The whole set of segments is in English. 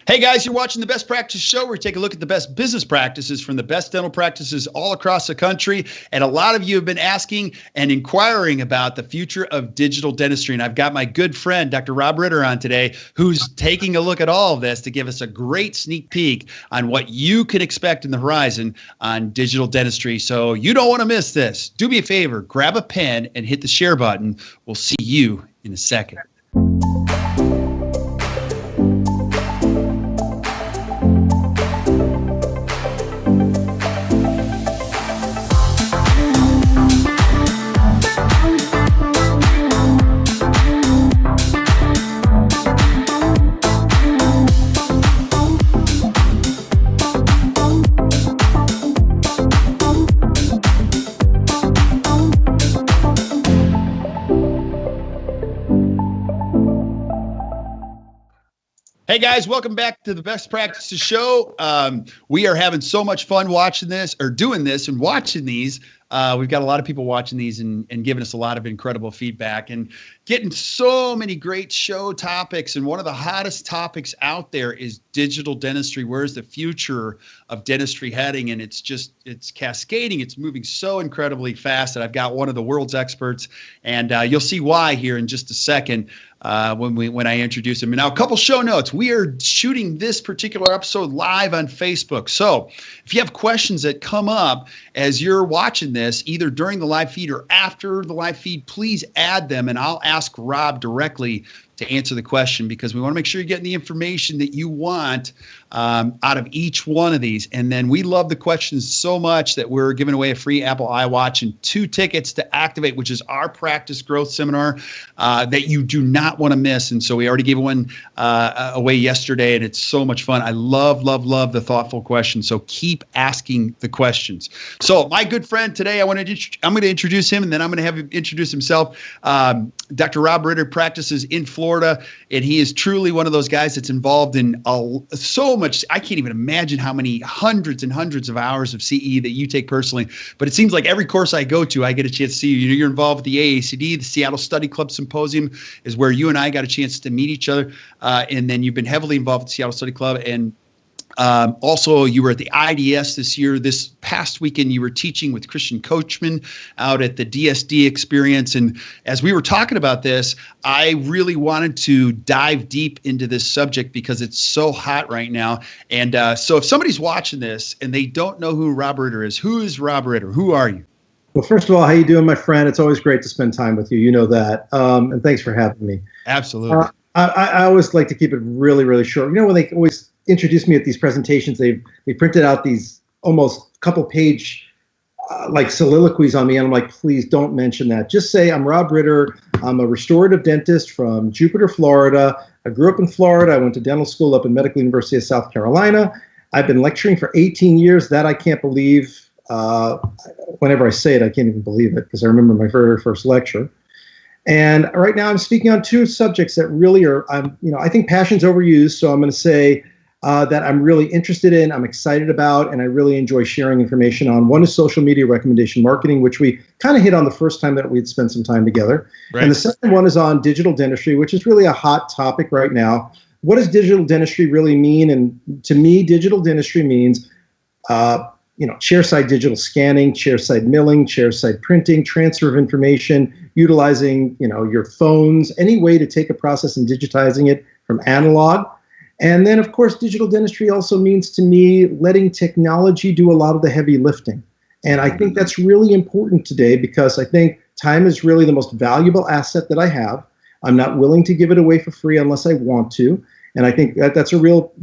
Hey guys, you're watching the Best Practice Show where we take a look at the best business practices from the best dental practices all across the country. And a lot of you have been asking and inquiring about the future of digital dentistry. And I've got my good friend, Dr. Rob Ritter, on today, who's taking a look at all of this to give us a great sneak peek on what you can expect in the horizon on digital dentistry. So you don't want to miss this. Do me a favor, grab a pen and hit the share button. We'll see you in a second. Hey guys, welcome back to the Best Practices Show. We are having so much fun watching this, or doing this and watching these. We've got a lot of people watching these and giving us a lot of incredible feedback and getting so many great show topics. And one of the hottest topics out there is digital dentistry. Where's the future of dentistry heading? And it's cascading. It's moving so incredibly fast that I've got one of the world's experts, and you'll see why here in just a second. When I introduce him. And now a couple show notes. We are shooting this particular episode live on Facebook. So if you have questions that come up as you're watching this, either during the live feed or after the live feed, please add them and I'll ask Rob directly to answer the question, because we want to make sure you're getting the information that you want out of each one of these. And then we love the questions so much that we're giving away a free Apple iWatch and 2 tickets to Activate, which is our practice growth seminar that you do not want to miss. And so we already gave one away yesterday, and it's so much fun. I love the thoughtful questions. So keep asking the questions. So my good friend today, I'm going to introduce him, and then I'm going to have him introduce himself. Dr. Rob Ritter practices in Florida, and he is truly one of those guys that's involved in so much. I can't even imagine how many hundreds and hundreds of hours of CE that you take personally, but it seems like every course I go to, I get a chance to see you. You're involved with the AACD, the Seattle Study Club Symposium is where you and I got a chance to meet each other, and then you've been heavily involved with the Seattle Study Club, and also, you were at the IDS this year. This past weekend, you were teaching with Christian Coachman out at the DSD experience. And as we were talking about this, I really wanted to dive deep into this subject because it's so hot right now. And so if somebody's watching this and they don't know who Rob Ritter is, who is Rob Ritter? Who are you? Well, first of all, how you doing, my friend? It's always great to spend time with you. You know that. And thanks for having me. Absolutely. I always like to keep it really, really short. You know, when they always introduce me at these presentations, they printed out these almost couple page like soliloquies on me, and I'm like, please don't mention that. Just say I'm Rob Ritter. I'm a restorative dentist from Jupiter, Florida. I grew up in Florida. I went to dental school up in Medical University of South Carolina. I've been lecturing for 18 years. That I can't believe. Whenever I say it, I can't even believe it because I remember my very first lecture. And right now I'm speaking on 2 subjects that really are, I think passion's overused, so I'm going to say that I'm really interested in, I'm excited about, and I really enjoy sharing information on. One is social media recommendation marketing, which we kind of hit on the first time that we'd spent some time together. Right. And the second one is on digital dentistry, which is really a hot topic right now. What does digital dentistry really mean? And to me, digital dentistry means, chairside digital scanning, chairside milling, chairside printing, transfer of information, utilizing, your phones, any way to take a process and digitizing it from analog. And then, of course, digital dentistry also means to me letting technology do a lot of the heavy lifting. And I think that's really important today because I think time is really the most valuable asset that I have. I'm not willing to give it away for free unless I want to. And I think that's a real,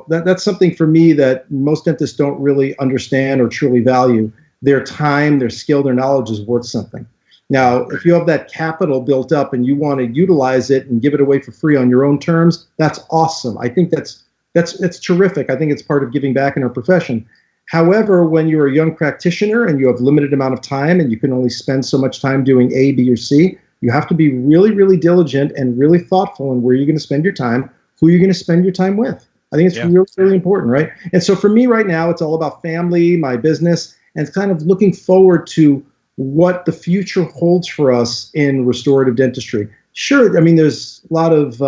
that's something for me that most dentists don't really understand or truly value. Their time, their skill, their knowledge is worth something. Now, if you have that capital built up and you want to utilize it and give it away for free on your own terms, that's awesome. I think that's terrific. I think it's part of giving back in our profession. However, when you're a young practitioner and you have limited amount of time and you can only spend so much time doing A, B, or C, you have to be really, really diligent and really thoughtful in where you're going to spend your time, who you're going to spend your time with. I think it's really, really important, right? And so for me right now, it's all about family, my business, and kind of looking forward to what the future holds for us in restorative dentistry. Sure, I mean, there's a lot of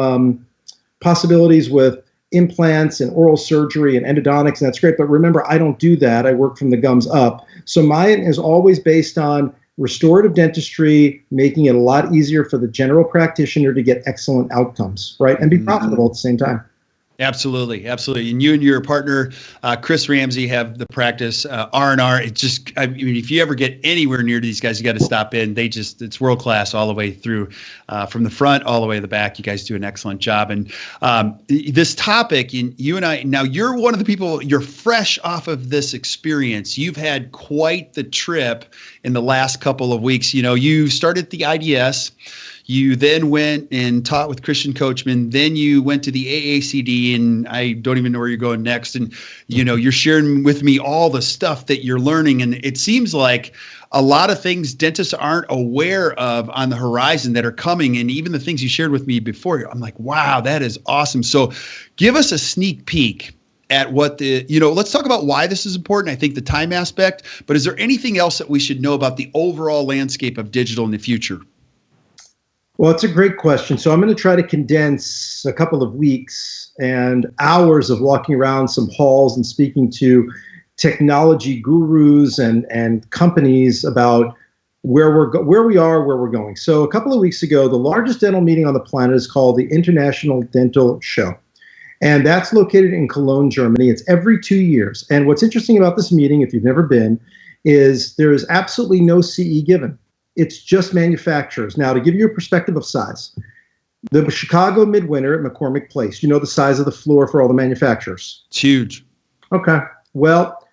possibilities with implants and oral surgery and endodontics, and that's great. But remember, I don't do that. I work from the gums up. So mine is always based on restorative dentistry, making it a lot easier for the general practitioner to get excellent outcomes, right? And be profitable at the same time. Absolutely, absolutely. And you and your partner, Chris Ramsey, have the practice R&R. It just, I mean, if you ever get anywhere near these guys, you got to stop in. It's world class all the way through, from the front all the way to the back. You guys do an excellent job. And this topic, you and I, now you're one of the people, you're fresh off of this experience. You've had quite the trip in the last couple of weeks. You know, you started the IDS. You then went and taught with Christian Coachman. Then you went to the AACD, and I don't even know where you're going next. And, you know, you're sharing with me all the stuff that you're learning. And it seems like a lot of things dentists aren't aware of on the horizon that are coming. And even the things you shared with me before, I'm like, wow, that is awesome. So give us a sneak peek at what let's talk about why this is important. I think the time aspect, but is there anything else that we should know about the overall landscape of digital in the future? Well, it's a great question. So I'm going to try to condense a couple of weeks and hours of walking around some halls and speaking to technology gurus and companies about where we are, where we're going. So a couple of weeks ago, the largest dental meeting on the planet is called the International Dental Show. And that's located in Cologne, Germany. It's every 2 years. And what's interesting about this meeting, if you've never been, is there is absolutely no CE given. It's just manufacturers. Now, to give you a perspective of size, the Chicago Midwinter at McCormick Place, you know the size of the floor for all the manufacturers? It's huge. Okay. Well,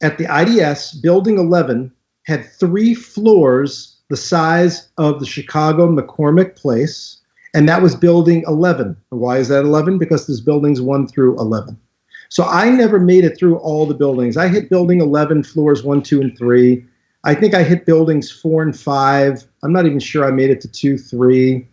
at the IDS, Building 11 had 3 floors the size of the Chicago McCormick Place, and that was Building 11. And why is that 11? Because there's buildings 1 through 11. So I never made it through all the buildings. I hit Building 11, floors 1, 2, and 3. I think I hit buildings 4 and 5. I'm not even sure I made it to 2, 3.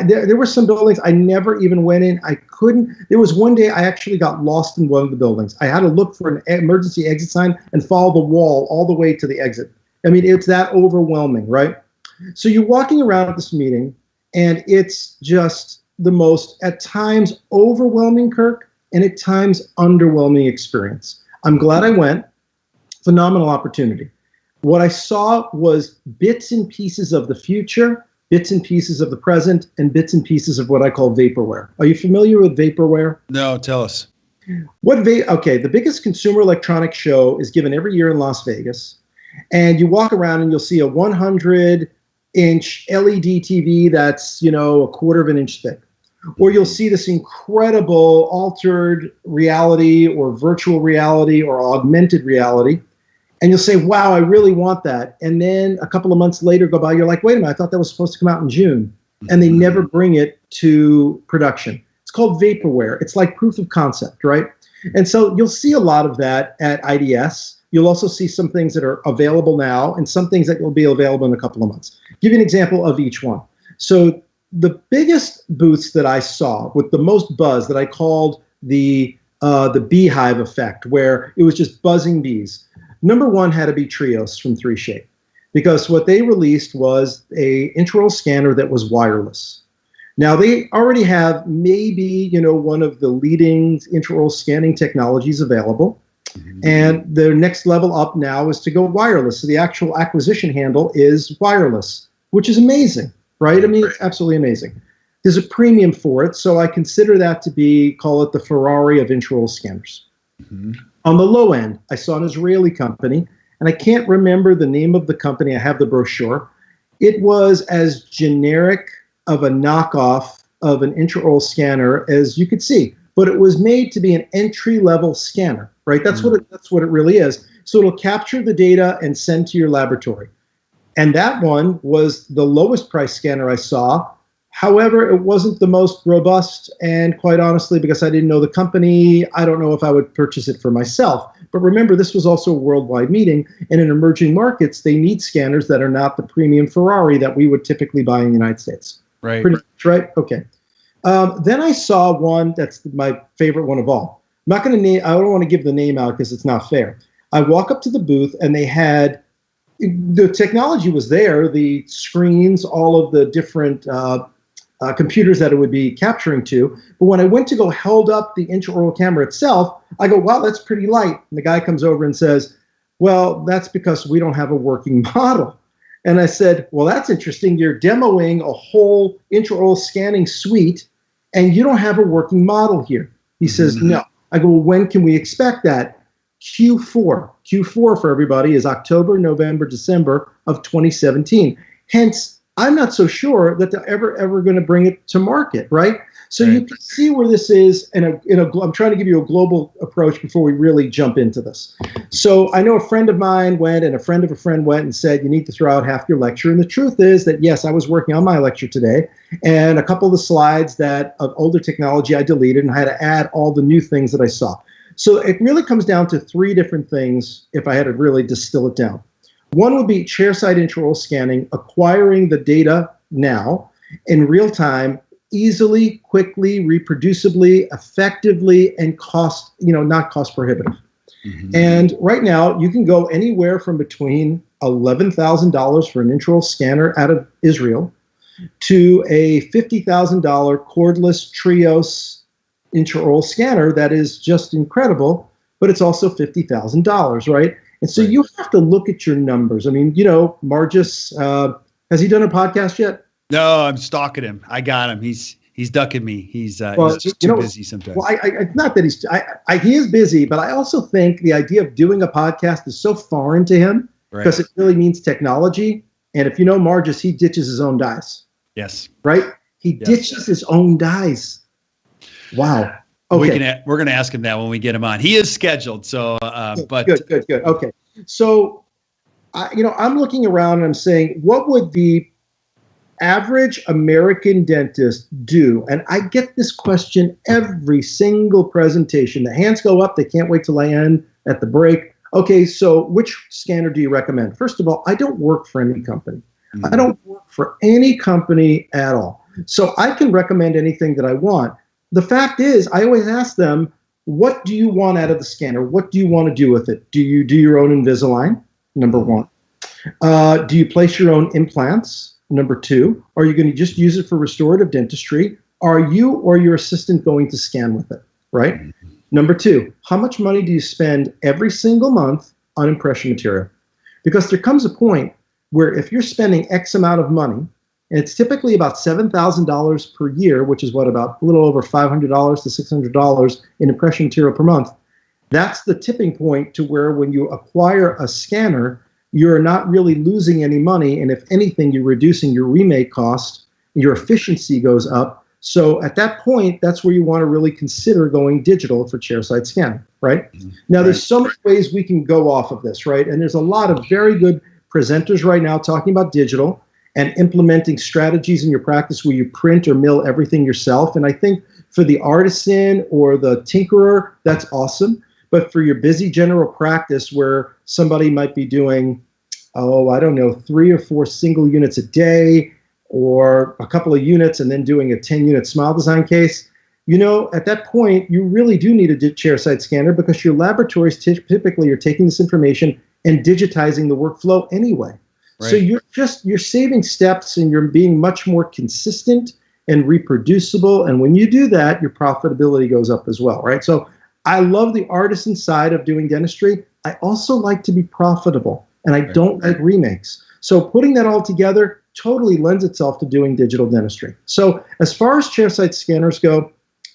There were some buildings I never even went in. I couldn't. There was one day I actually got lost in one of the buildings. I had to look for an emergency exit sign and follow the wall all the way to the exit. I mean, it's that overwhelming, right? So you're walking around at this meeting, and it's just the most, at times, overwhelming, Kirk, and at times underwhelming experience. I'm glad I went. Phenomenal opportunity. What I saw was bits and pieces of the future, bits and pieces of the present, and bits and pieces of what I call vaporware. Are you familiar with vaporware? No, tell us. Okay, the biggest consumer electronics show is given every year in Las Vegas. And you walk around and you'll see a 100-inch LED TV that's, a quarter of an inch thick. Or you'll see this incredible altered reality or virtual reality or augmented reality. And you'll say, wow, I really want that. And then a couple of months later go by, you're like, wait a minute, I thought that was supposed to come out in June. And they never bring it to production. It's called vaporware. It's like proof of concept, right? And so you'll see a lot of that at IDS. You'll also see some things that are available now and some things that will be available in a couple of months. Give you an example of each one. So the biggest booths that I saw with the most buzz that I called the beehive effect, where it was just buzzing bees. Number 1 had to be Trios from 3Shape, because what they released was a intraoral scanner that was wireless. Now, they already have maybe, one of the leading intraoral scanning technologies available. Mm-hmm. And the next level up now is to go wireless. So the actual acquisition handle is wireless, which is amazing, right? I mean, it's absolutely amazing. There's a premium for it, so I consider that to be, call it the Ferrari of intraoral scanners. Mm-hmm. On the low end, I saw an Israeli company, and I can't remember the name of the company. I have the brochure. It was as generic of a knockoff of an intraoral scanner as you could see, but it was made to be an entry-level scanner, right? That's what it really is. So it'll capture the data and send to your laboratory. And that one was the lowest price scanner I saw. However, it wasn't the most robust, and quite honestly, because I didn't know the company, I don't know if I would purchase it for myself. But remember, this was also a worldwide meeting, and in emerging markets, they need scanners that are not the premium Ferrari that we would typically buy in the United States. Right. Pretty much, right? Okay. Then I saw one that's my favorite one of all. I'm not going to name, I don't want to give the name out because it's not fair. I walk up to the booth, and they had, the technology was there, the screens, all of the different computers that it would be capturing to. But when I went to go hold up the intraoral camera itself, I go, wow, that's pretty light. And the guy comes over and says, well, that's because we don't have a working model. And I said, well, that's interesting. You're demoing a whole intraoral scanning suite, and you don't have a working model here. He says, no. I go, well, when can we expect that? Q4. Q4 for everybody is October, November, December of 2017. Hence, I'm not so sure that they're ever going to bring it to market, right? So you can see where this is, and I'm trying to give you a global approach before we really jump into this. So I know a friend of mine went, and a friend of a friend went and said, you need to throw out half your lecture. And the truth is that, yes, I was working on my lecture today, and a couple of the slides that of older technology I deleted, and I had to add all the new things that I saw. So it really comes down to three different things if I had to really distill it down. One would be chairside intraoral scanning, acquiring the data now in real time, easily, quickly, reproducibly, effectively, and not cost prohibitive. And right now, you can go anywhere from between $11,000 for an intraoral scanner out of Israel to a $50,000 cordless Trios intraoral scanner that is just incredible, but it's also $50,000, right? And so you have to look at your numbers. I mean, Margis, has he done a podcast yet? No, I'm stalking him. I got him. He's ducking me. He's just too busy sometimes. Well, it's not that he is busy, but I also think the idea of doing a podcast is so foreign to him because it really means technology. And if you know Margis, he ditches his own dies. Yes. Right? He ditches his own dies. Wow. Okay. We're going to ask him that when we get him on. He is scheduled. So, good. Okay. So, I'm looking around and I'm saying, what would the average American dentist do? And I get this question every single presentation. The hands go up. They can't wait till I end at the break. Okay. So which scanner do you recommend? First of all, I don't work for any company. I don't work for any company at all. So I can recommend anything that I want. The fact is, I always ask them, what do you want out of the scanner? What do you want to do with it? Do you do your own Invisalign? Number one. Do you place your own implants? Number two. Are you going to just use it for restorative dentistry? Are you or your assistant going to scan with it? Right? Number two, how much money do you spend every single month on impression material? Because there comes a point where if you're spending X amount of money, and it's typically about $7,000 per year, which is about a little over $500 to $600 in impression material per month. That's the tipping point to where when you acquire a scanner, you're not really losing any money. And if anything, you're reducing your remake cost, your efficiency goes up. So at that point, that's where you want to really consider going digital for chairside scanning, right? Now, there's so many ways we can go off of this, right? And there's a lot of very good presenters right now talking about digital and implementing strategies in your practice where you print or mill everything yourself. And I think for the artisan or the tinkerer, that's awesome. But for your busy general practice where somebody might be doing, 3 or 4 single units a day or a couple of units and then doing a 10-unit smile design case, at that point, you really do need a chairside scanner because your laboratories typically are taking this information and digitizing the workflow anyway. So you're saving steps and you're being much more consistent and reproducible. And when you do that, your profitability goes up as well, right? So I love the artisan side of doing dentistry. I also like to be profitable, and I don't like remakes. So putting that all together totally lends itself to doing digital dentistry. So as far as chairside scanners go,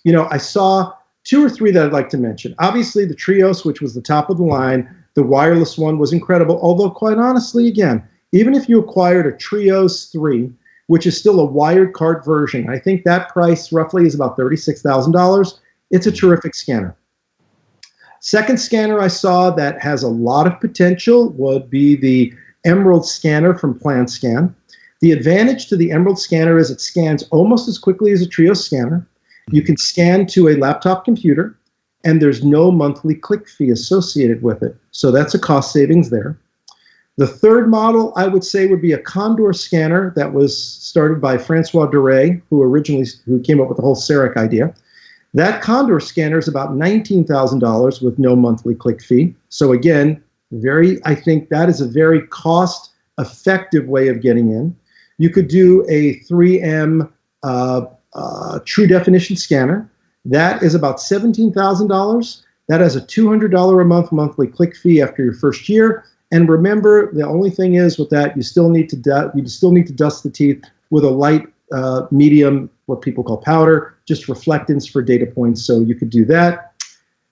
I saw 2 or 3 that I'd like to mention. Obviously, the Trios, which was the top of the line, the wireless one was incredible. Although, quite honestly, again, even if you acquired a Trios 3, which is still a wired cart version, I think that price roughly is about $36,000. It's a terrific scanner. Second scanner I saw that has a lot of potential would be the Emerald scanner from PlanScan. The advantage to the Emerald scanner is it scans almost as quickly as a Trios scanner. You can scan to a laptop computer, and there's no monthly click fee associated with it. So that's a cost savings there. The third model, I would say, would be a Condor scanner that was started by Francois Duray, who came up with the whole CEREC idea. That Condor scanner is about $19,000 with no monthly click fee. So again, I think that is a very cost-effective way of getting in. You could do a 3M true definition scanner. That is about $17,000. That has a $200 a month monthly click fee after your first year. And remember, the only thing is with that, you still need to dust the teeth with a light, medium, what people call powder, just reflectance for data points. So you could do that.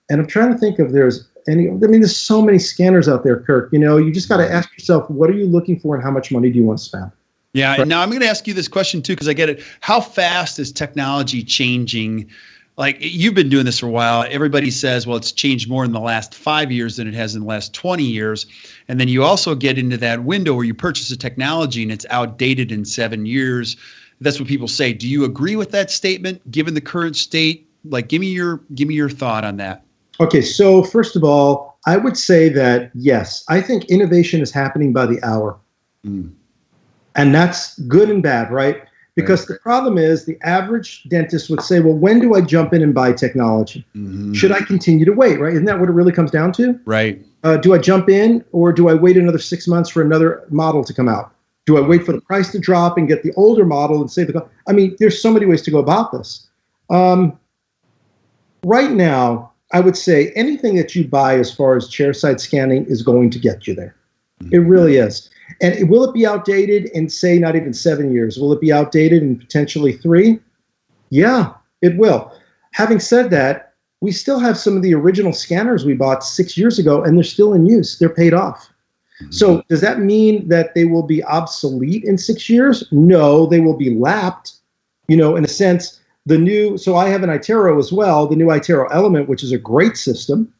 And I'm trying to think if there's any. I mean, there's so many scanners out there, Kirk. You know, you just got to ask yourself, what are you looking for, and how much money do you want to spend? Yeah. Right. And now I'm going to ask you this question too, because I get it. How fast is technology changing? Like, you've been doing this for a while. Everybody says, well, it's changed more in the last 5 years than it has in the last 20 years. And then you also get into that window where you purchase a technology and it's outdated in 7 years. That's what people say. Do you agree with that statement, given the current state? Like, give me your thought on that. Okay, so first of all, I would say that, yes, I think innovation is happening by the hour. And that's good and bad, right? Because the problem is the average dentist would say, well, when do I jump in and buy technology? Should I continue to wait, right? Isn't that what it really comes down to? Right. Do I jump in, or do I wait another 6 months for another model to come out? Do I wait for the price to drop and get the older model and save the? I mean, there's so many ways to go about this. Right now, I would say anything that you buy as far as chairside scanning is going to get you there. It really is. And will it be outdated in, say, not even 7 years? Will it be outdated in potentially 3? Yeah, it will. Having said that, we still have some of the original scanners we bought 6 years ago, and they're still in use. They're paid off. So does that mean that they will be obsolete in 6 years? No, they will be lapped. You know, in a sense, so I have an iTero as well, the new iTero Element, which is a great system.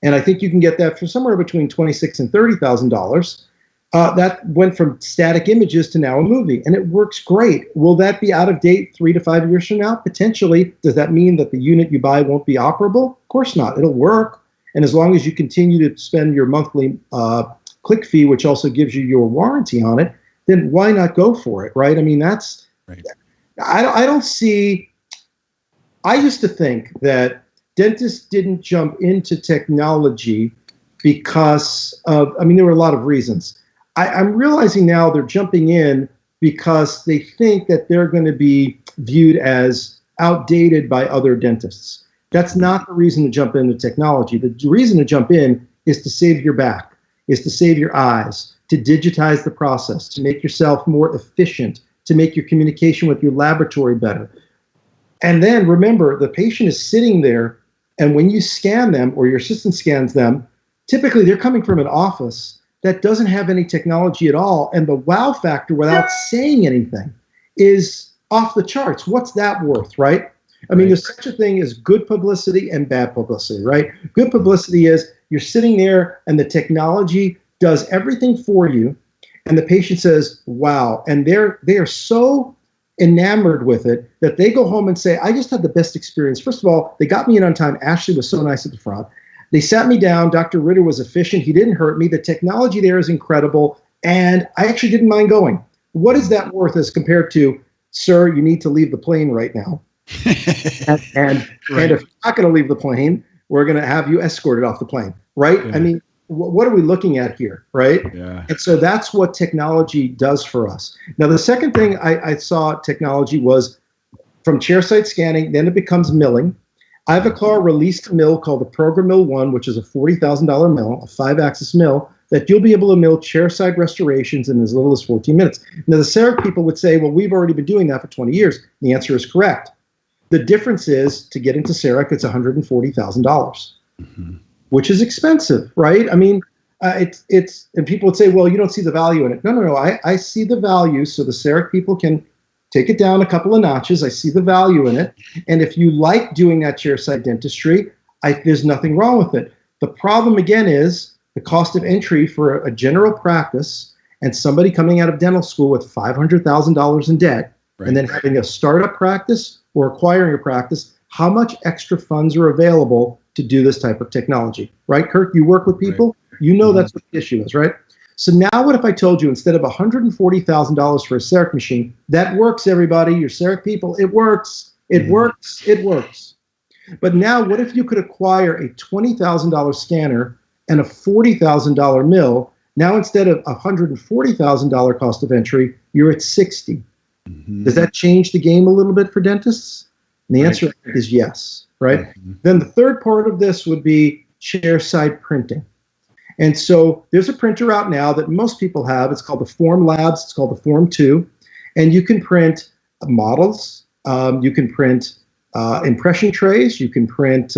And I think you can get that for somewhere between $26,000 and $30,000. That went from static images to now a movie, and it works great. Will that be out of date 3 to 5 years from now? Potentially. Does that mean that the unit you buy won't be operable? Of course not. It'll work. And as long as you continue to spend your monthly click fee, which also gives you your warranty on it, then why not go for it, right? I mean, that's right. I don't see. I used to think that dentists didn't jump into technology because of, I mean, there were a lot of reasons. I'm realizing now they're jumping in because they think that they're going to be viewed as outdated by other dentists. That's not the reason to jump into technology. The reason to jump in is to save your back, is to save your eyes, to digitize the process, to make yourself more efficient, to make your communication with your laboratory better. And then remember, the patient is sitting there, and when you scan them or your assistant scans them, typically they're coming from an office that doesn't have any technology at all, and the wow factor without saying anything is off the charts. What's that worth, right? I mean, there's such a thing as good publicity and bad publicity, right? Good publicity is you're sitting there and the technology does everything for you, and the patient says, wow, and they are so enamored with it that they go home and say, I just had the best experience. First of all, they got me in on time. Ashley was so nice at the front. They sat me down. Dr. Ritter was efficient. He didn't hurt me. The technology there is incredible, and I actually didn't mind going. What is that worth as compared to, sir, you need to leave the plane right now? and if you're not going to leave the plane, we're going to have you escorted off the plane, right? Yeah. I mean, what are we looking at here, right? Yeah. And so that's what technology does for us. Now, the second thing I saw technology was from chairside scanning, then it becomes milling. Ivoclar released a mill called the Program Mill 1, which is a $40,000 mill, a 5-axis mill, that you'll be able to mill chairside restorations in as little as 14 minutes. Now, the CEREC people would say, well, we've already been doing that for 20 years. And the answer is correct. The difference is, to get into CEREC, it's $140,000, which is expensive, right? I mean, it's and people would say, well, you don't see the value in it. No. I see the value, so the CEREC people can take it down a couple of notches. I see the value in it. And if you like doing that chairside dentistry, there's nothing wrong with it. The problem, again, is the cost of entry for a general practice and somebody coming out of dental school with $500,000 in debt, and then having a startup practice or acquiring a practice, how much extra funds are available to do this type of technology, right? Kirk, you work with people, you know that's what the issue is, right? So now what if I told you instead of $140,000 for a CEREC machine, that works, everybody, your CEREC people, it works, it works, it works. But now what if you could acquire a $20,000 scanner and a $40,000 mill? Now instead of $140,000 cost of entry, you're at $60,000. Does that change the game a little bit for dentists? And the answer is yes, right? Then the third part of this would be chairside printing. And so there's a printer out now that most people have. It's called the Form Labs. It's called the Form 2. And you can print models. You can print impression trays. You can print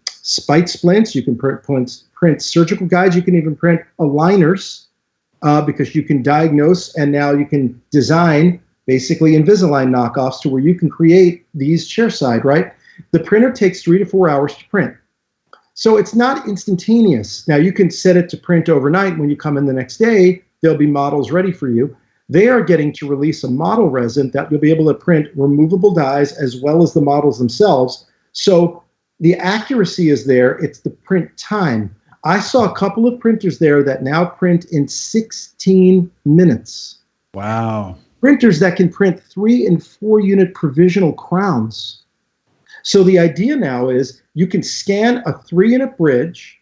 spite splints. You can print surgical guides. You can even print aligners because you can diagnose, and now you can design basically Invisalign knockoffs to where you can create these chairside, right? The printer takes 3 to 4 hours to print. So it's not instantaneous. Now you can set it to print overnight. When you come in the next day, there'll be models ready for you. They are getting to release a model resin that you'll be able to print removable dies as well as the models themselves. So the accuracy is there. It's the print time. I saw a couple of printers there that now print in 16 minutes. Wow. Printers that can print 3 and 4 unit provisional crowns. So the idea now is you can scan a 3-unit bridge,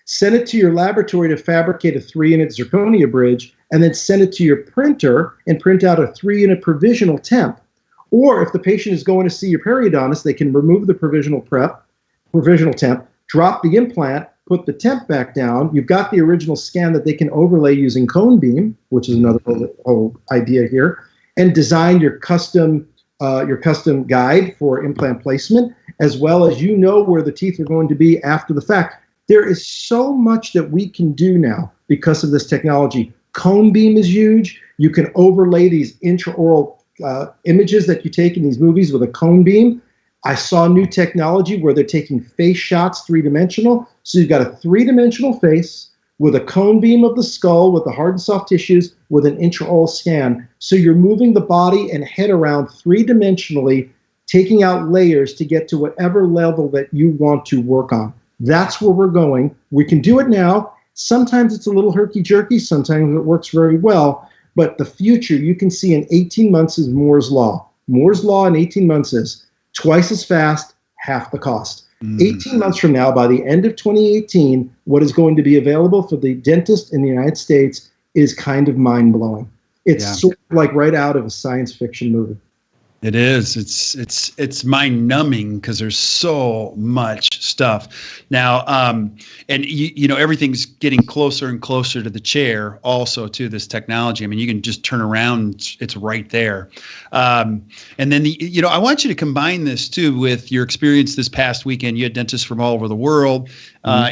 send it to your laboratory to fabricate a 3-unit zirconia bridge, and then send it to your printer and print out a 3-unit provisional temp. Or if the patient is going to see your periodontist, they can remove the provisional temp, drop the implant, put the temp back down. You've got the original scan that they can overlay using cone beam, which is another whole idea here, and design your custom guide for implant placement, as well as you know where the teeth are going to be after the fact. There is so much that we can do now because of this technology. Cone beam is huge. You can overlay these intraoral images that you take in these movies with a cone beam. I saw new technology where they're taking face shots 3-dimensional. So you've got a 3-dimensional face with a cone beam of the skull with the hard and soft tissues with an intraoral scan. So you're moving the body and head around 3-dimensionally, taking out layers to get to whatever level that you want to work on. That's where we're going. We can do it now. Sometimes it's a little herky-jerky. Sometimes it works very well. But the future, you can see in 18 months is Moore's Law. Moore's Law in 18 months is twice as fast, half the cost. 18 months from now, by the end of 2018, what is going to be available for the dentist in the United States is kind of mind-blowing. It's sort of like right out of a science fiction movie. It is. It's mind-numbing because there's so much stuff now, and you know everything's getting closer and closer to the chair. Also, to this technology. I mean, you can just turn around; it's right there. And then I want you to combine this too with your experience this past weekend. You had dentists from all over the world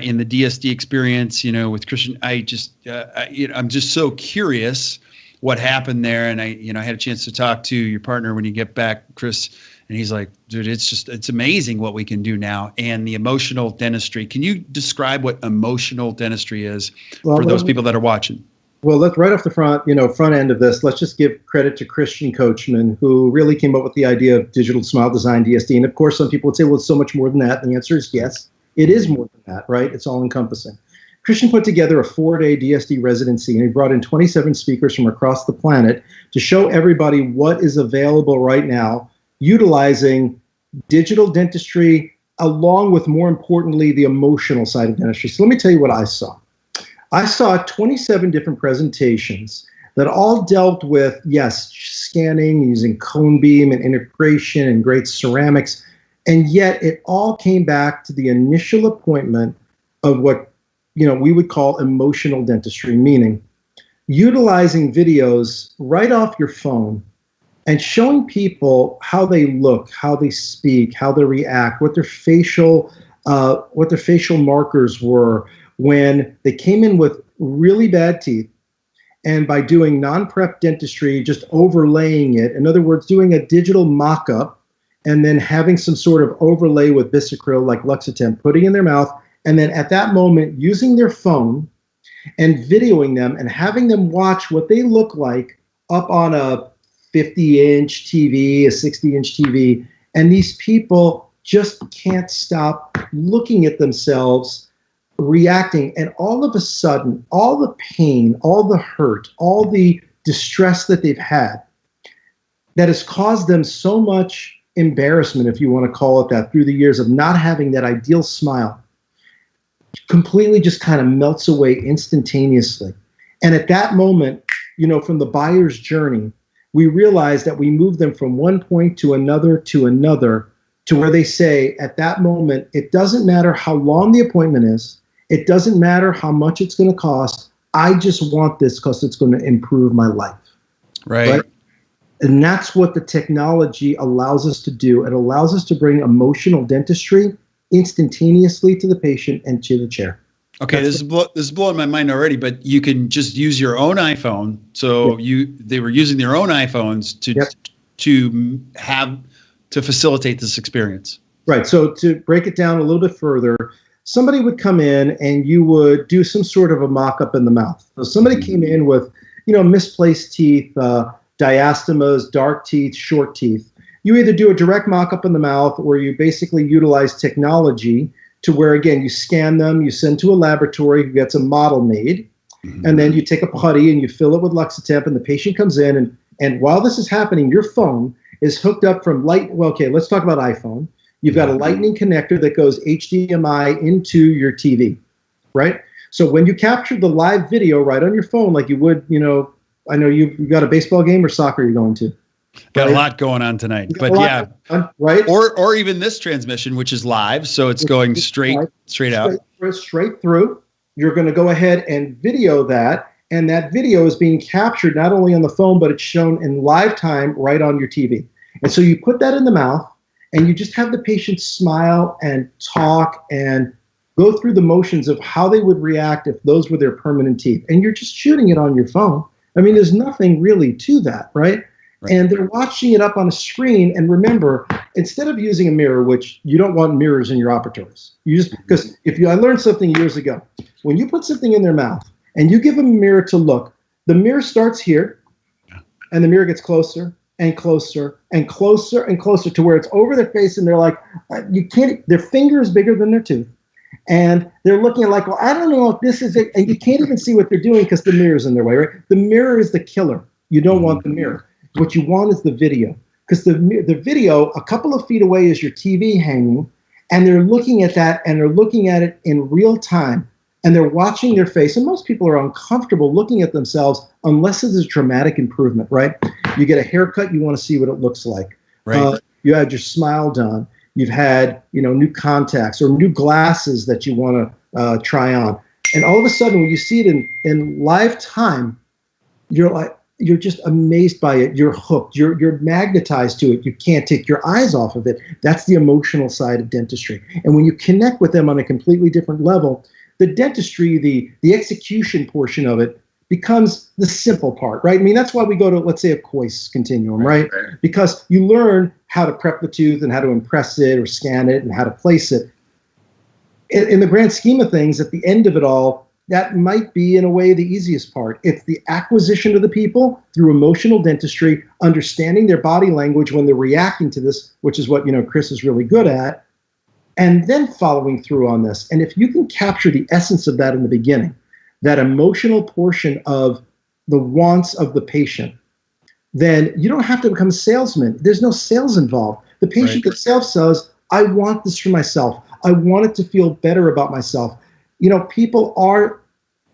in the DSD experience. You know, with Christian, I'm just so curious what happened there. And I had a chance to talk to your partner when you get back, Chris, and he's like, dude, it's amazing what we can do now. And the emotional dentistry. Can you describe what emotional dentistry is for those people that are watching? Well, let's right off the front end of this, let's just give credit to Christian Coachman, who really came up with the idea of digital smile design, DSD. And of course, some people would say, well, it's so much more than that. And the answer is yes, it is more than that, right? It's all encompassing. Christian put together a 4-day DSD residency, and he brought in 27 speakers from across the planet to show everybody what is available right now, utilizing digital dentistry, along with, more importantly, the emotional side of dentistry. So let me tell you what I saw. I saw 27 different presentations that all dealt with, yes, scanning, using cone beam and integration and great ceramics, and yet it all came back to the initial appointment of what we would call emotional dentistry, meaning utilizing videos right off your phone and showing people how they look, how they speak, how they react, what their facial markers were when they came in with really bad teeth. And by doing non-prep dentistry, just overlaying it, in other words, doing a digital mock-up and then having some sort of overlay with Bisacryl like Luxitem, putting in their mouth, and then at that moment, using their phone and videoing them and having them watch what they look like up on a 50-inch TV, a 60-inch TV. And these people just can't stop looking at themselves, reacting. And all of a sudden, all the pain, all the hurt, all the distress that they've had that has caused them so much embarrassment, if you want to call it that, through the years of not having that ideal smile, completely just kind of melts away instantaneously. And at that moment, from the buyer's journey, we realize that we move them from one point to another to where they say at that moment, it doesn't matter how long the appointment is. It doesn't matter how much it's going to cost. I just want this because it's going to improve my life. Right. And that's what the technology allows us to do. It allows us to bring emotional dentistry instantaneously to the patient and to the chair. Okay, this is blowing my mind already, but you can just use your own iPhone. So they were using their own iPhones to facilitate this experience. Right. So to break it down a little bit further, somebody would come in and you would do some sort of a mock-up in the mouth. So somebody came in with, misplaced teeth, diastemas, dark teeth, short teeth. You either do a direct mock-up in the mouth or you basically utilize technology to where, again, you scan them, you send to a laboratory who gets a model made, and then you take a putty and you fill it with Luxitemp, and the patient comes in, and while this is happening, your phone is hooked up from let's talk about iPhone. You've got a lightning connector that goes HDMI into your TV, right? So when you capture the live video right on your phone, like you would, I know you've got a baseball game or soccer you're going to. Got a lot going on tonight, but yeah, right. Or even this transmission, which is live, so it's going straight out, straight through. You're going to go ahead and video that, and that video is being captured not only on the phone, but it's shown in live time right on your TV. And so you put that in the mouth, and you just have the patient smile and talk and go through the motions of how they would react if those were their permanent teeth. And you're just shooting it on your phone. I mean, there's nothing really to that, right? And they're watching it up on a screen. And remember, instead of using a mirror, which you don't want mirrors in your operatories, because I learned something years ago. When you put something in their mouth and you give them a mirror to look, the mirror starts here, and the mirror gets closer and closer and closer and closer to where it's over their face, and they're like, you can't. Their finger is bigger than their tooth, and they're looking at like, well, I don't know if this is it, and you can't even see what they're doing because the mirror's in their way, right? The mirror is the killer. You don't want the mirror. What you want is the video, because the video, a couple of feet away, is your TV hanging, and they're looking at that, and they're looking at it in real time, and they're watching their face. And most people are uncomfortable looking at themselves unless it's a dramatic improvement, right? You get a haircut, you want to see what it looks like. Right. You had your smile done. You've had new contacts or new glasses that you want to try on, and all of a sudden, when you see it in live time, you're just amazed by it. You're hooked. You're magnetized to it. You can't take your eyes off of it. That's the emotional side of dentistry. And when you connect with them on a completely different level, the dentistry, the execution portion of it becomes the simple part, right? I mean, that's why we go to, let's say, a Coyce continuum, right? Because you learn how to prep the tooth and how to impress it or scan it and how to place it. In the grand scheme of things, at the end of it all, that might be, in a way, the easiest part. It's the acquisition of the people through emotional dentistry, understanding their body language when they're reacting to this, which is what, Chris is really good at, and then following through on this. And if you can capture the essence of that in the beginning, that emotional portion of the wants of the patient, then you don't have to become a salesman. There's no sales involved. The patient themselves says, I want this for myself. I want it to feel better about myself. People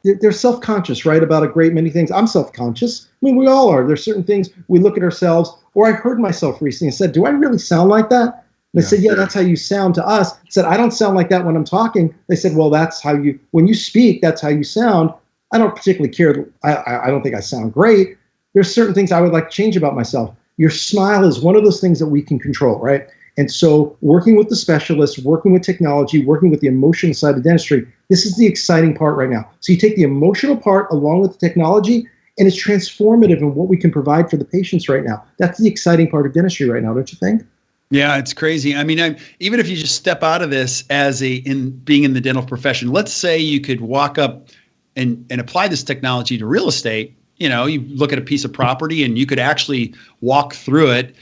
they're self-conscious, right, about a great many things. I'm self-conscious. I mean, we all are. There's certain things we look at ourselves, or I heard myself recently and said, do I really sound like that? And they said, yeah, that's how you sound to us. I said, I don't sound like that when I'm talking. They said, well, that's how when you speak, that's how you sound. I don't particularly care. I don't think I sound great. There's certain things I would like to change about myself. Your smile is one of those things that we can control, right? And so working with the specialists, working with technology, working with the emotional side of dentistry, this is the exciting part right now. So you take the emotional part along with the technology, and it's transformative in what we can provide for the patients right now. That's the exciting part of dentistry right now, don't you think? Yeah, it's crazy. I mean, even if you just step out of this in being in the dental profession, let's say you could walk up and apply this technology to real estate. You look at a piece of property and you could actually walk through it,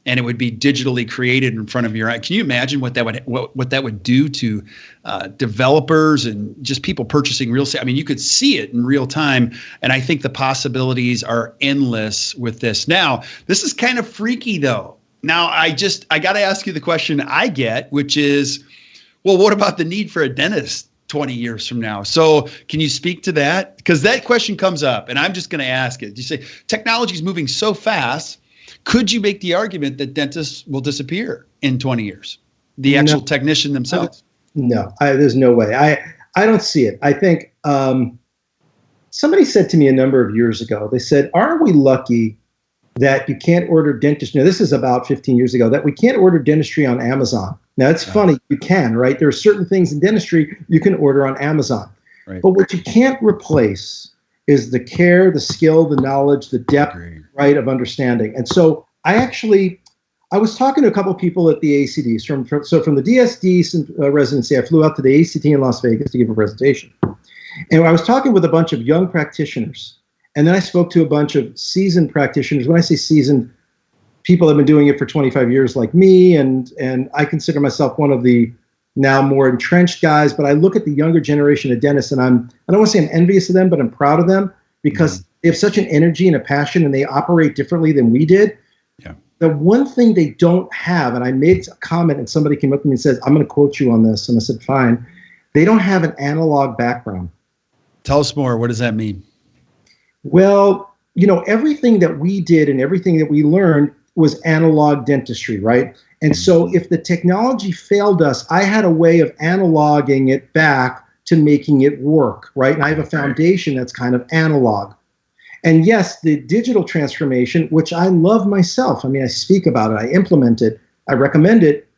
and it would be digitally created in front of your eye. Can you imagine what that would do to developers and just people purchasing real estate? I mean, you could see it in real time, and I think the possibilities are endless with this. Now, this is kind of freaky, though. Now, I got to ask you the question I get, which is, well, what about the need for a dentist 20 years from now. So can you speak to that? Because that question comes up, and I'm just going to ask it. You say technology is moving so fast. Could you make the argument that dentists will disappear in 20 years? The actual technician themselves? No, there's no way. I don't see it. I think somebody said to me a number of years ago, they said, aren't we lucky that you can't order dentistry? Now, this is about 15 years ago, that we can't order dentistry on Amazon. Now, it's funny. You can, right? There are certain things in dentistry you can order on Amazon. Right. But what you can't replace is the care, the skill, the knowledge, the depth, right, of understanding. And so I was talking to a couple of people at the ACDs. From the DSD residency, I flew out to the ACT in Las Vegas to give a presentation. And I was talking with a bunch of young practitioners. And then I spoke to a bunch of seasoned practitioners. When I say seasoned, people have been doing it for 25 years like me, and I consider myself one of the now more entrenched guys, but I look at the younger generation of dentists, and I don't want to say I'm envious of them, but I'm proud of them because they have such an energy and a passion, and they operate differently than we did. Yeah. The one thing they don't have, and I made a comment, and somebody came up to me and said, I'm going to quote you on this, and I said, fine. They don't have an analog background. Tell us more. What does that mean? Well, everything that we did and everything that we learned was analog dentistry, right? And so if the technology failed us, I had a way of analoging it back to making it work, right? And I have a foundation that's kind of analog. And yes, the digital transformation, which I love myself, I mean, I speak about it, I implement it, I recommend it,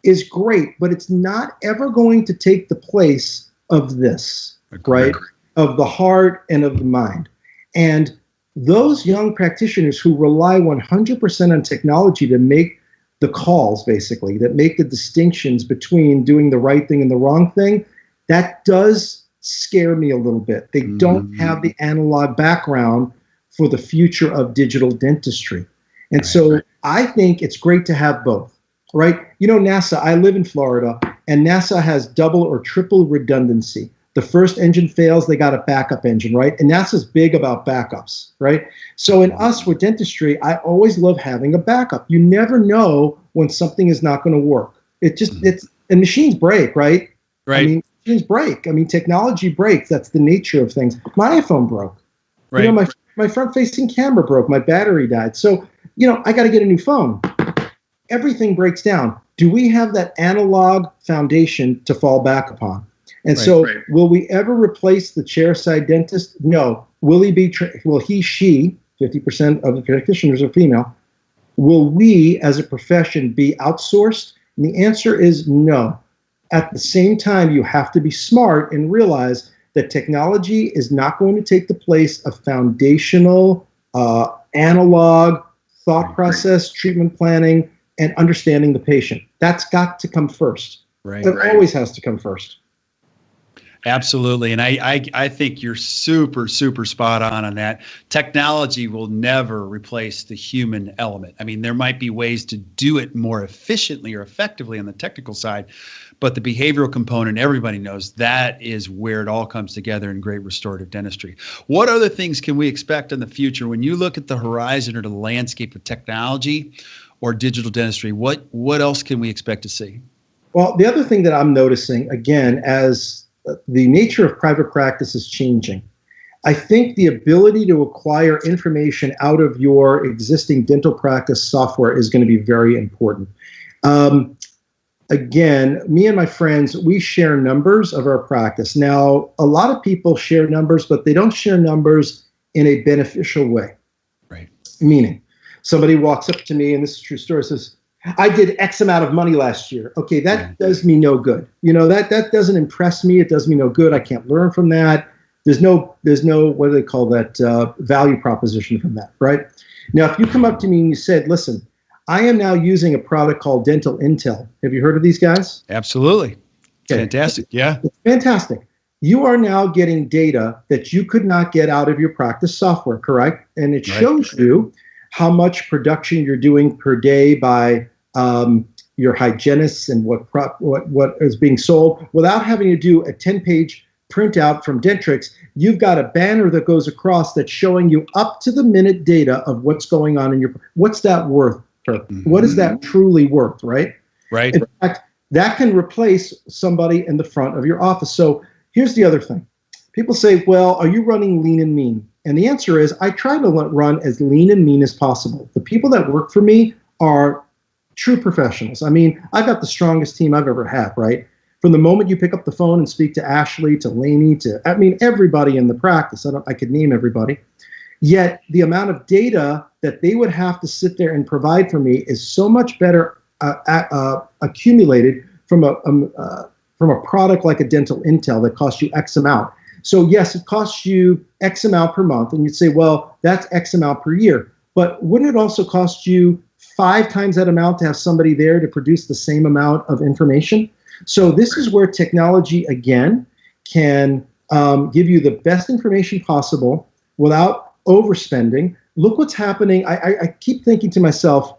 is great, but it's not ever going to take the place of this, right? Of the heart and of the mind. And those young practitioners who rely 100% on technology to make the calls, basically, that make the distinctions between doing the right thing and the wrong thing, that does scare me a little bit. They don't have the analog background for the future of digital dentistry. And so I think it's great to have both, right? NASA, I live in Florida, and NASA has double or triple redundancy. The first engine fails, they got a backup engine, right? And NASA's big about backups, right? So in us with dentistry, I always love having a backup. You never know when something is not going to work. And machines break, right? Right. I mean, machines break. I mean, technology breaks. That's the nature of things. My iPhone broke. Right. My front-facing camera broke. My battery died. So, I got to get a new phone. Everything breaks down. Do we have that analog foundation to fall back upon? And will we ever replace the chairside dentist? No. Will she, 50% of the practitioners are female, will we as a profession be outsourced? And the answer is no. At the same time, you have to be smart and realize that technology is not going to take the place of foundational, analog thought process, treatment planning, and understanding the patient. That's got to come first. Right. It always has to come first. Absolutely. And I think you're super, super spot on that. Technology will never replace the human element. I mean, there might be ways to do it more efficiently or effectively on the technical side, but the behavioral component, everybody knows that is where it all comes together in great restorative dentistry. What other things can we expect in the future when you look at the horizon or the landscape of technology or digital dentistry? What else can we expect to see? Well, the other thing that I'm noticing, again, as the nature of private practice is changing, I think the ability to acquire information out of your existing dental practice software is going to be very important. Again, me and my friends, we share numbers of our practice. Now, a lot of people share numbers, but they don't share numbers in a beneficial way. Right. Meaning, somebody walks up to me, and this is a true story, says, I did X amount of money last year. Okay, that does me no good. That doesn't impress me. It does me no good. I can't learn from that. There's no what do they call that, value proposition from that, right? Now, if you come up to me and you said, listen, I am now using a product called Dental Intel. Have you heard of these guys? Absolutely. Okay. Fantastic. Yeah. It's fantastic. You are now getting data that you could not get out of your practice software, correct? And it shows you how much production you're doing per day by your hygienists and what is being sold without having to do a 10-page printout from Dentrix. You've got a banner that goes across that's showing you up to the minute data of what's going on in your, what's that worth? What is that truly worth, right? Right. In fact, that can replace somebody in the front of your office. So Here's the other thing. People say, well, are you running lean and mean? And the answer is, I try to run as lean and mean as possible. The people that work for me are true professionals. I mean, I've got the strongest team I've ever had, right? From the moment you pick up the phone and speak to Ashley, to Lainey, I mean, everybody in the practice. I could name everybody. Yet the amount of data that they would have to sit there and provide for me is so much better accumulated from a product like a dental intel that costs you X amount. So yes, it costs you X amount per month, and you'd say, well, that's X amount per year. But wouldn't it also cost you 5 times that amount to have somebody there to produce the same amount of information? So this is where technology, again, can give you the best information possible without overspending. Look what's happening. I keep thinking to myself,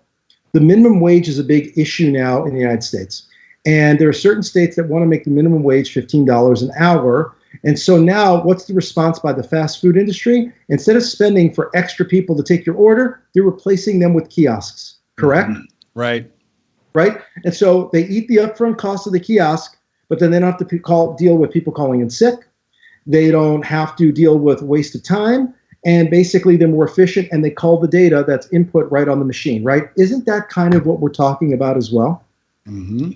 the minimum wage is a big issue now in the United States. And there are certain states that want to make the minimum wage $15 an hour. And so now what's the response by the fast food industry? Instead of spending for extra people to take your order, they're replacing them with kiosks, correct? Mm-hmm. Right. Right? And so they eat the upfront cost of the kiosk, but then they don't have to deal with people calling in sick. They don't have to deal with waste of time. And basically they're more efficient, and they call the data that's input right on the machine, right? Isn't that kind of what we're talking about as well? Mm-hmm.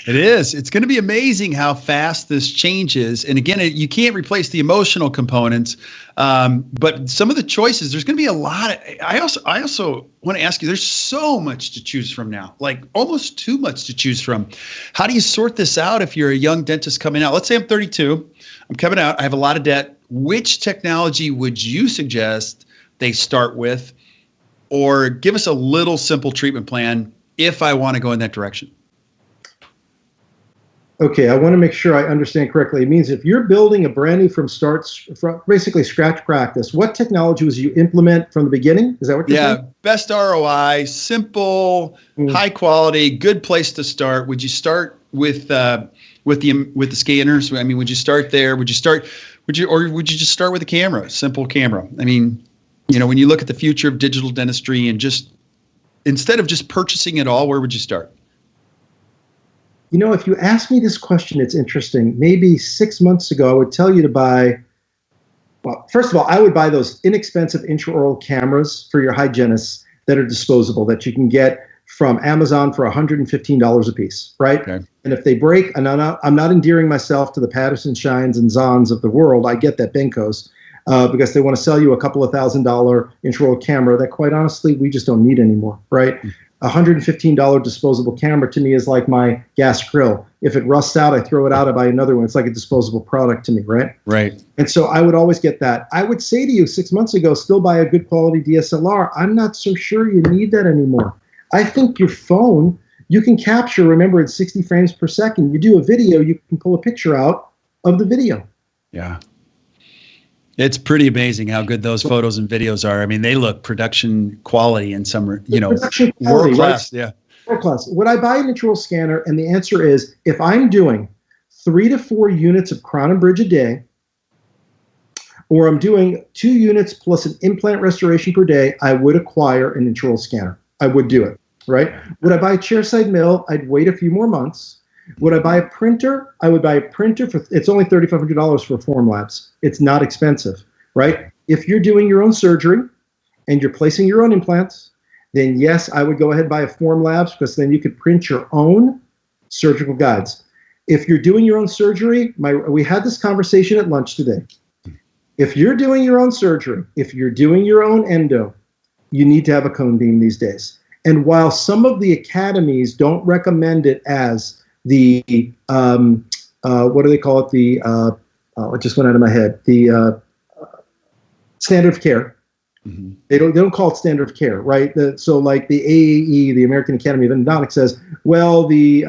It is. It's going to be amazing how fast this changes. And again, you can't replace the emotional components, but some of the choices, there's going to be a lot. I also want to ask you, there's so much to choose from now, like almost too much to choose from. How do you sort this out if you're a young dentist coming out? Let's say I'm 32, I'm coming out, I have a lot of debt. Which technology would you suggest they start with? Or give us a little simple treatment plan if I want to go in that direction. Okay, I want to make sure I understand correctly. It means if you're building a brand new from basically scratch practice, what technology was you implement from the beginning? Is that what you're saying? Yeah, best ROI, simple, high quality, good place to start. Would you start with the scanners? I mean, would you start there? Would you just start with a camera, simple camera? I mean, you know, when you look at the future of digital dentistry and just instead of just purchasing it all, where would you start? You know, if you ask me this question, it's interesting. Maybe 6 months ago, I would tell you to buy, well, first of all, I would buy those inexpensive intraoral cameras for your hygienists that are disposable, that you can get from Amazon for $115 a piece, right? Okay. And if they break, and I'm not endearing myself to the Patterson Shines and Zons of the world. I get that, Benkos, because they want to sell you a couple of $1,000 intraoral camera that, quite honestly, we just don't need anymore, right? $115 disposable camera to me is like my gas grill. If it rusts out, I throw it out, I buy another one. It's like a disposable product to me, right? Right. And so I would always get that. I would say to you 6 months ago, still buy a good quality DSLR. I'm not so sure you need that anymore. I think your phone, you can capture, remember, at 60 frames per second. You do a video, you can pull a picture out of the video. Yeah. It's pretty amazing how good those photos and videos are. I mean, they look production quality in some, you know, world class. Right? Yeah. World class. Would I buy an intraoral scanner? And the answer is, if I'm doing 3 to 4 units of crown and bridge a day, or I'm doing 2 units plus an implant restoration per day, I would acquire an intraoral scanner. I would do it, right? Would I buy a chairside mill? I'd wait a few more months. Would I buy a printer? I would buy a printer for, it's only $3,500 for Formlabs. It's not expensive, right? If you're doing your own surgery and you're placing your own implants, then yes, I would go ahead and buy a Formlabs, because then you could print your own surgical guides. If you're doing your own surgery, we had this conversation at lunch today. If you're doing your own surgery, if you're doing your own endo, you need to have a cone beam these days. And while some of the academies don't recommend it as the what do they call it? It just went out of my head. The standard of care. Mm-hmm. They don't call it standard of care, right? So like the AAE, the American Academy of Endodontics, says, well, the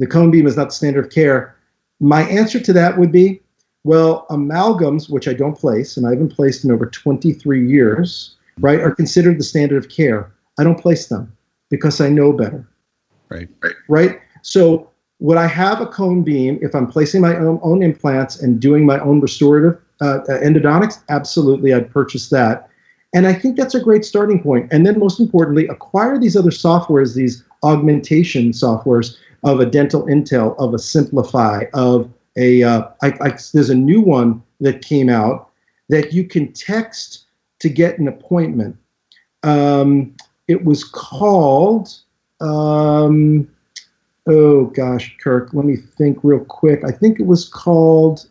cone beam is not the standard of care. My answer to that would be, well, amalgams, which I don't place, and I haven't placed in over 23 years, right, are considered the standard of care. I don't place them because I know better. Right. So would I have a cone beam if I'm placing my own implants and doing my own restorative endodontics? Absolutely, I'd purchase that. And I think that's a great starting point. And then most importantly, acquire these other softwares, these augmentation softwares of a Dental Intel, of a Simplify, of there's a new one that came out that you can text to get an appointment. It was called, oh gosh, Kirk, let me think real quick. I think it was called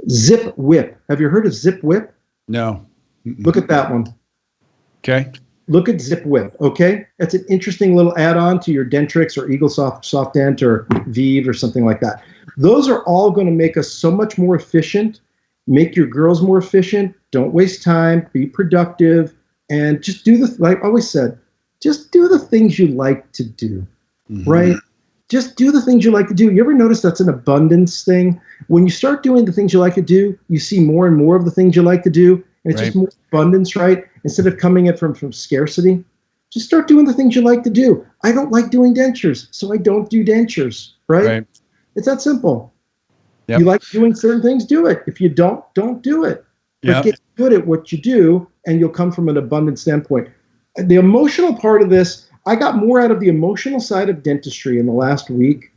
Zip Whip. Have you heard of Zip Whip? No. Look at that one. Okay. Look at Zip Whip, okay? That's an interesting little add-on to your Dentrix or EagleSoft Soft Dent or Vive or something like that. Those are all going to make us so much more efficient, make your girls more efficient. Don't waste time, be productive, and just do like I always said, just do the things you like to do, right? Just do the things you like to do. You ever notice that's an abundance thing? When you start doing the things you like to do, you see more and more of the things you like to do, and it's just more abundance, right? Instead of coming in from scarcity, just start doing the things you like to do. I don't like doing dentures, so I don't do dentures, right? It's that simple. Yep. You like doing certain things, do it. If you don't do it. But get good at what you do, and you'll come from an abundant standpoint. The emotional part of this, I got more out of the emotional side of dentistry in the last week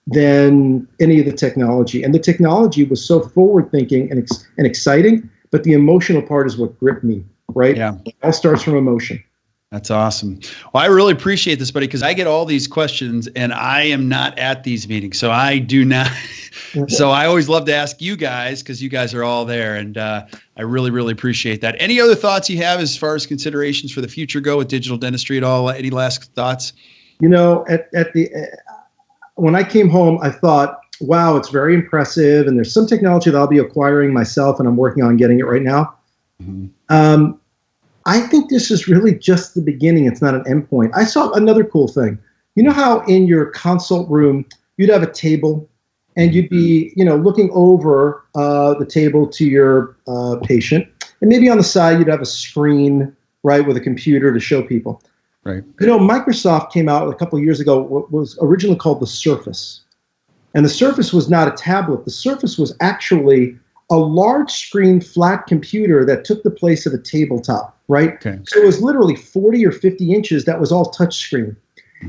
than any of the technology. And the technology was so forward-thinking and exciting, but the emotional part is what gripped me, right? Yeah. It all starts from emotion. That's awesome. Well, I really appreciate this, buddy, because I get all these questions and I am not at these meetings. So I do not. So I always love to ask you guys because you guys are all there. And I really, really appreciate that. Any other thoughts you have as far as considerations for the future go with digital dentistry at all? Any last thoughts? You know, when I came home, I thought, wow, it's very impressive. And there's some technology that I'll be acquiring myself, and I'm working on getting it right now. I think this is really just the beginning. It's not an endpoint. I saw another cool thing. You know how in your consult room, you'd have a table and you'd be, looking over the table to your patient. And maybe on the side, you'd have a screen, right, with a computer to show people. Right. Microsoft came out a couple of years ago, what was originally called the Surface. And the Surface was not a tablet. The Surface was actually a large screen flat computer that took the place of a tabletop, right? Okay. So it was literally 40 or 50 inches that was all touch screen.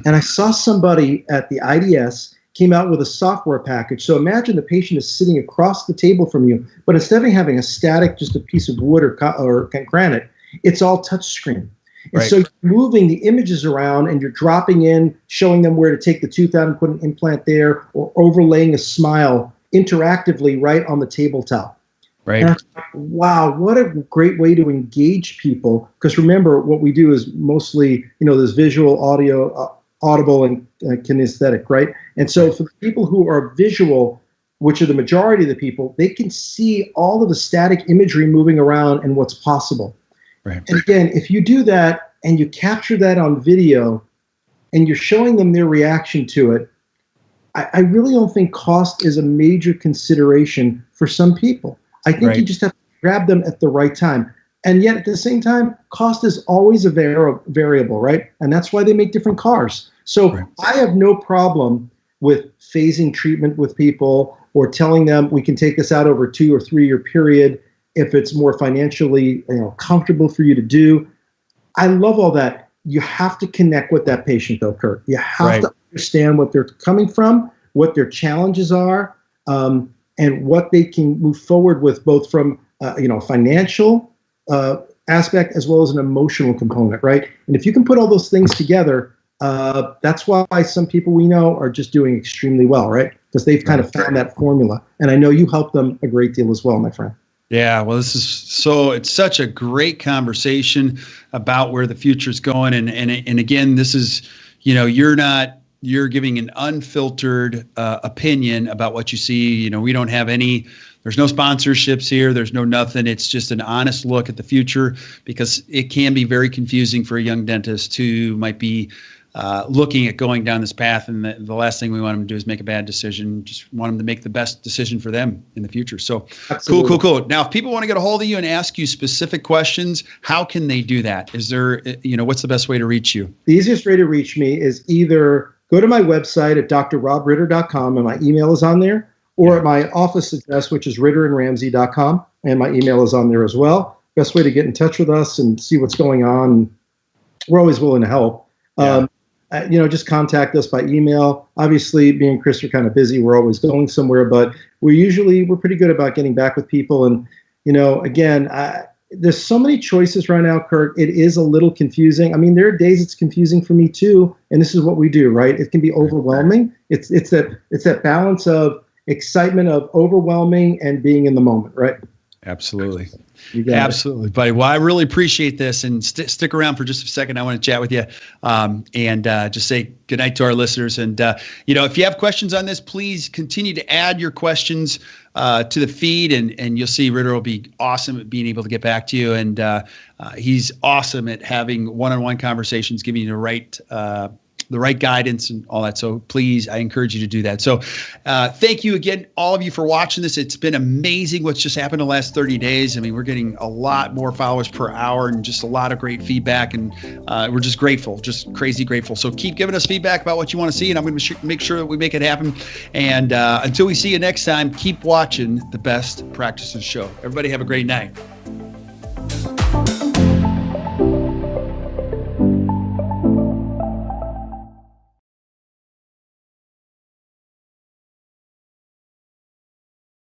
And I saw somebody at the IDS came out with a software package. So imagine the patient is sitting across the table from you, but instead of having a static, just a piece of wood or granite, it's all touch screen. And so you're moving the images around and you're dropping in, showing them where to take the tooth out and put an implant there, or overlaying a smile interactively right on the tabletop. Right. And wow, what a great way to engage people. Because remember, what we do is mostly, there's visual, audio, audible, and kinesthetic, right? And so for the people who are visual, which are the majority of the people, they can see all of the static imagery moving around and what's possible. Right. And again, if you do that and you capture that on video and you're showing them their reaction to it, I really don't think cost is a major consideration for some people. I think you just have to grab them at the right time. And yet at the same time, cost is always a variable, right? And that's why they make different cars. So I have no problem with phasing treatment with people or telling them we can take this out over a 2 or 3 year period if it's more financially comfortable for you to do. I love all that. You have to connect with that patient though, Kurt. You have to understand what they're coming from, what their challenges are, and what they can move forward with, both from financial aspect as well as an emotional component, right? And if you can put all those things together, that's why some people we know are just doing extremely well, right? Because they've kind of found that formula. And I know you help them a great deal as well, my friend. Yeah, well, it's such a great conversation about where the future is going. And again, this is, you're giving an unfiltered opinion about what you see. We don't have there's no sponsorships here. There's no nothing. It's just an honest look at the future, because it can be very confusing for a young dentist who might be looking at going down this path. And the last thing we want them to do is make a bad decision. Just want them to make the best decision for them in the future. So Absolutely. Cool. Now, if people want to get a hold of you and ask you specific questions, how can they do that? Is there, what's the best way to reach you? The easiest way to reach me is either go to my website at drrobritter.com, and my email is on there, or at my office address, which is ritterandramsey.com, and my email is on there as well. Best way to get in touch with us and see what's going on. We're always willing to help. just contact us by email. Obviously, me and Chris are kind of busy. We're always going somewhere, but we're pretty good about getting back with people. And, again, there's so many choices right now, Kurt. It is a little confusing. I mean, there are days it's confusing for me too. And this is what we do, right? It can be overwhelming. It's that balance of excitement of overwhelming and being in the moment, right? Absolutely. Absolutely, buddy. Well, I really appreciate this, and stick around for just a second. I want to chat with you and just say good night to our listeners. And, if you have questions on this, please continue to add your questions to the feed, and you'll see Ritter will be awesome at being able to get back to you. And he's awesome at having one-on-one conversations, giving you the right guidance and all that. So please, I encourage you to do that. So thank you again, all of you, for watching this. It's been amazing what's just happened in the last 30 days. I mean, we're getting a lot more followers per hour and just a lot of great feedback. And we're just grateful, just crazy grateful. So keep giving us feedback about what you want to see, and I'm going to make sure that we make it happen. And until we see you next time, keep watching the Best Practices Show. Everybody have a great night.